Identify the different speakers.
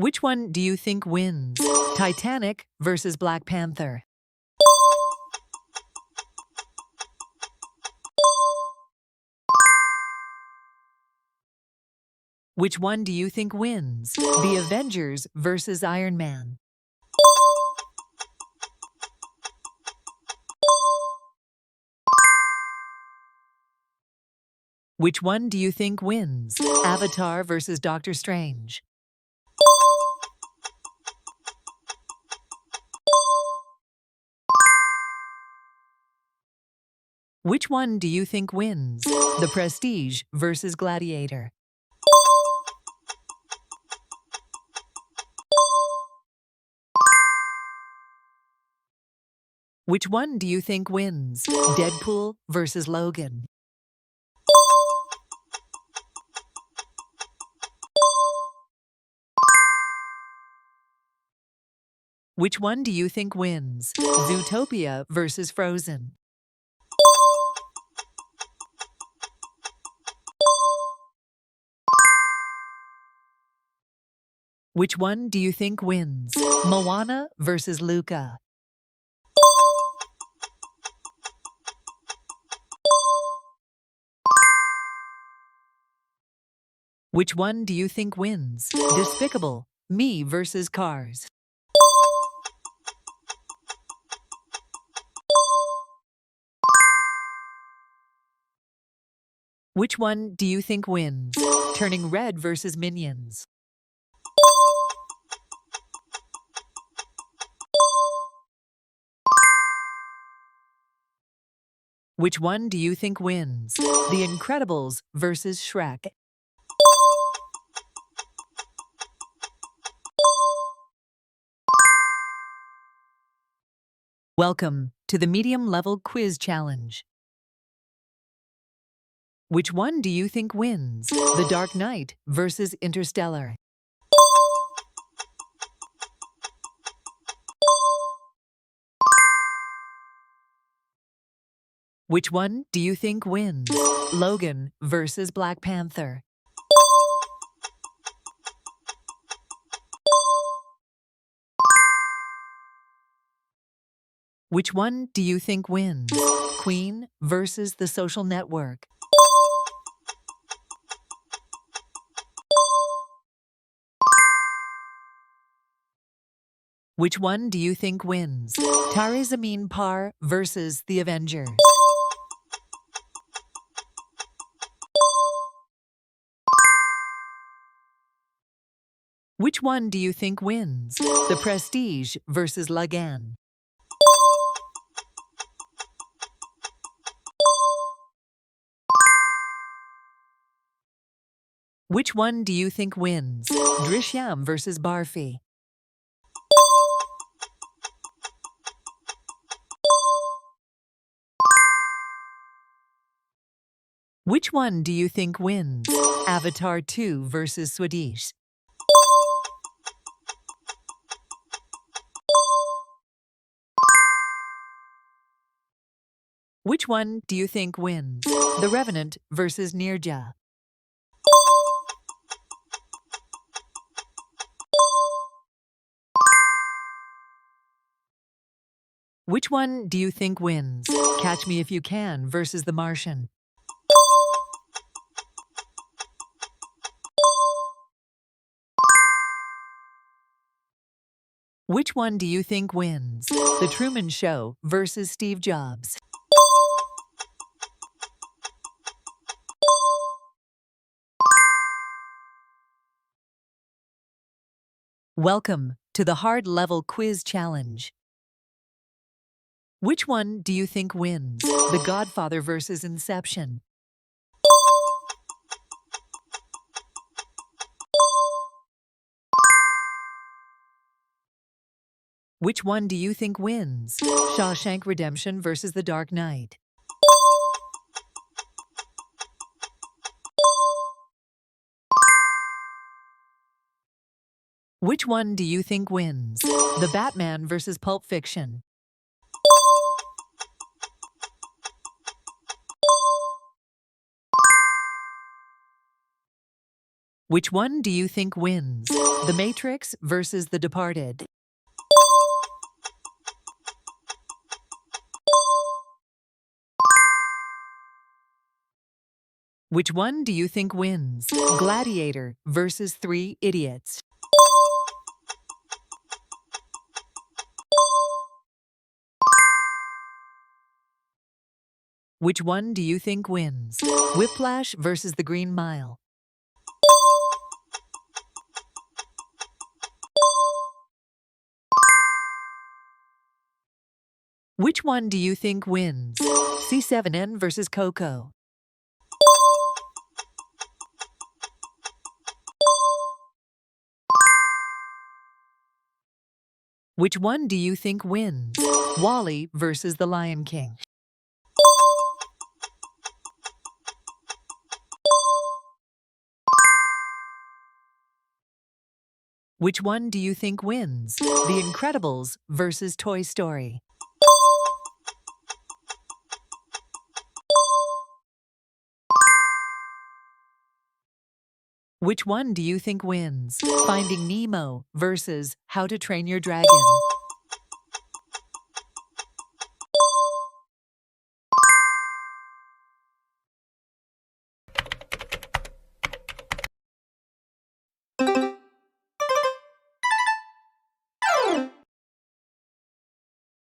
Speaker 1: Which one do you think wins? Titanic versus Black Panther. Which one do you think wins? The Avengers versus Iron Man. Which one do you think wins? Avatar versus Doctor Strange. Which one do you think wins? The Prestige versus Gladiator. Which one do you think wins? Deadpool versus Logan. Which one do you think wins? Zootopia versus Frozen. Which one do you think wins? Moana versus Luca. Which one do you think wins? Despicable Me versus Cars. Which one do you think wins? Turning Red versus Minions. Which one do you think wins? The Incredibles versus Shrek. Welcome to the medium-level quiz challenge. Which one do you think wins? The Dark Knight versus Interstellar. Which one do you think wins? Logan versus Black Panther. Which one do you think wins? Queen versus The Social Network. Which one do you think wins? Tare Zameen Par versus The Avengers. Which one do you think wins? The Prestige versus Lagan. Which one do you think wins? Drishyam versus Barfi. Which one do you think wins? Avatar 2 versus Swedish. Which one do you think wins? The Revenant versus Nirja. Which one do you think wins? Catch Me If You Can versus The Martian. Which one do you think wins? The Truman Show versus Steve Jobs. Welcome to the Hard Level Quiz Challenge. Which one do you think wins? The Godfather versus Inception. Which one do you think wins? Shawshank Redemption versus The Dark Knight. Which one do you think wins? The Batman versus Pulp Fiction. Which one do you think wins? The Matrix versus The Departed. Which one do you think wins? Gladiator versus 3 Idiots. Which one do you think wins? Whiplash versus The Green Mile. Which one do you think wins? C7N versus Coco. Which one do you think wins? Wall-E versus The Lion King. Which one do you think wins? The Incredibles versus Toy Story. Which one do you think wins? Finding Nemo versus How to Train Your Dragon.